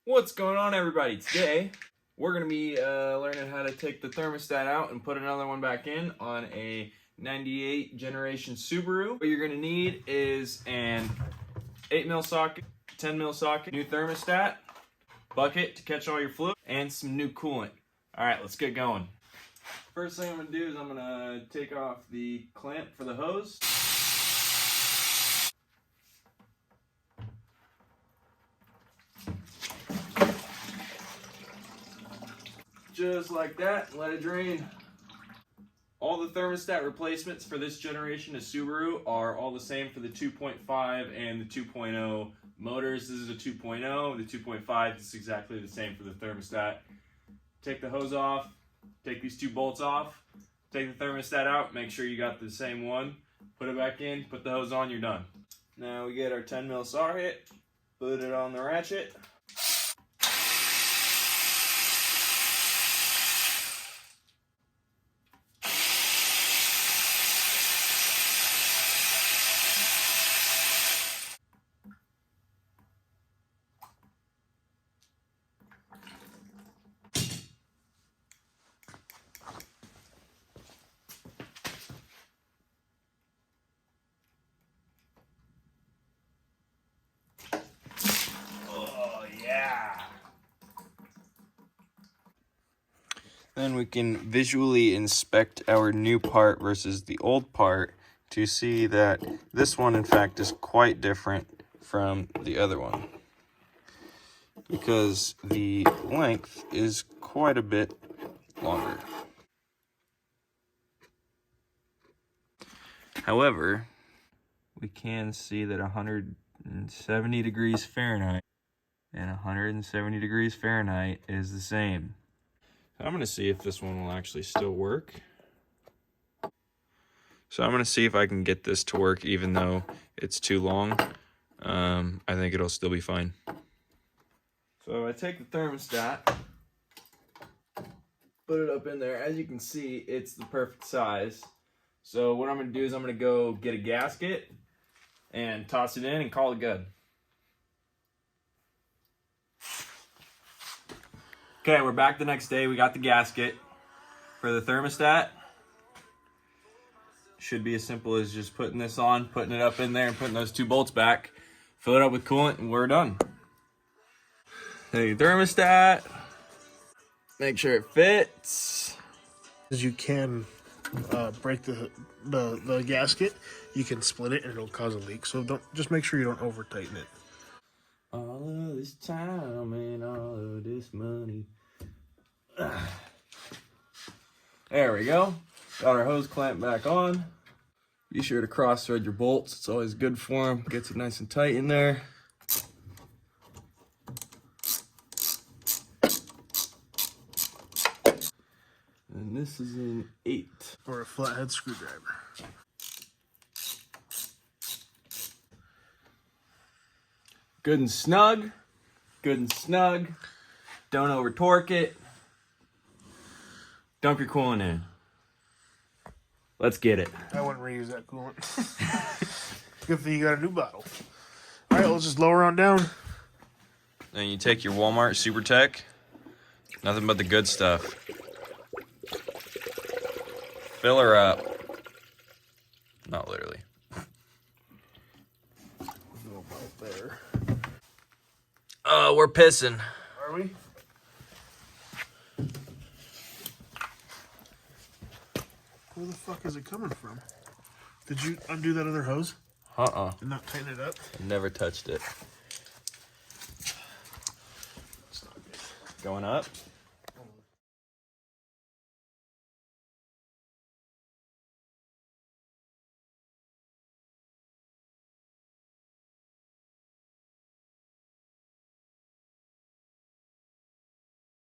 What's going on, everybody? Today we're going to be learning how to take the thermostat out and put another one back in on a 98 generation Subaru. What you're going to need is an 8mm socket, 10mm socket, new thermostat, bucket to catch all your fluid, and some new coolant. Alright, let's get going. First thing I'm going to do is I'm going to take off the clamp for the hose. Just like that, let it drain. All the thermostat replacements for this generation of Subaru are all the same for the 2.5 and the 2.0 motors. This is a 2.0, the 2.5 is exactly the same for the thermostat. Take the hose off, take these two bolts off, take the thermostat out, make sure you got the same one, put it back in, put the hose on, you're done. Now we get our 10mm socket, put it on the ratchet. Then we can visually inspect our new part versus the old part to see that this one in fact is quite different from the other one, because the length is quite a bit longer. However, we can see that 170 degrees Fahrenheit and 170 degrees Fahrenheit is the same. I'm going to see if this one will actually still work. So I'm going to see if I can get this to work even though it's too long. I think it'll still be fine. So I take the thermostat, put it up in there. As you can see, it's the perfect size. So what I'm going to do is I'm going to go get a gasket and toss it in and call it good. Okay, we're back the next day. We got the gasket for the thermostat. Should be as simple as just putting this on, putting it up in there, and putting those two bolts back. Fill it up with coolant, and we're done. Take the thermostat. Make sure it fits. As you can break the gasket, you can split it and it'll cause a leak. So just make sure you don't over tighten it. All of this time and all of this money. There we go. Got our hose clamp back on. Be sure to cross thread your bolts. It's always good for them. Gets it nice and tight in there. And this is an 8. Or a flathead screwdriver. Good and snug. Good and snug. Don't over torque it. Dump your coolant in. Let's get it. I wouldn't reuse that coolant. Good thing you got a new bottle. All right, let's just lower on down. Then you take your Walmart Super Tech. Nothing but the good stuff. Fill her up. Not literally. Go about there. We're pissing. Are we? Where the fuck is it coming from? Did you undo that other hose? And not tighten it up? Never touched it. It's not good. Going up.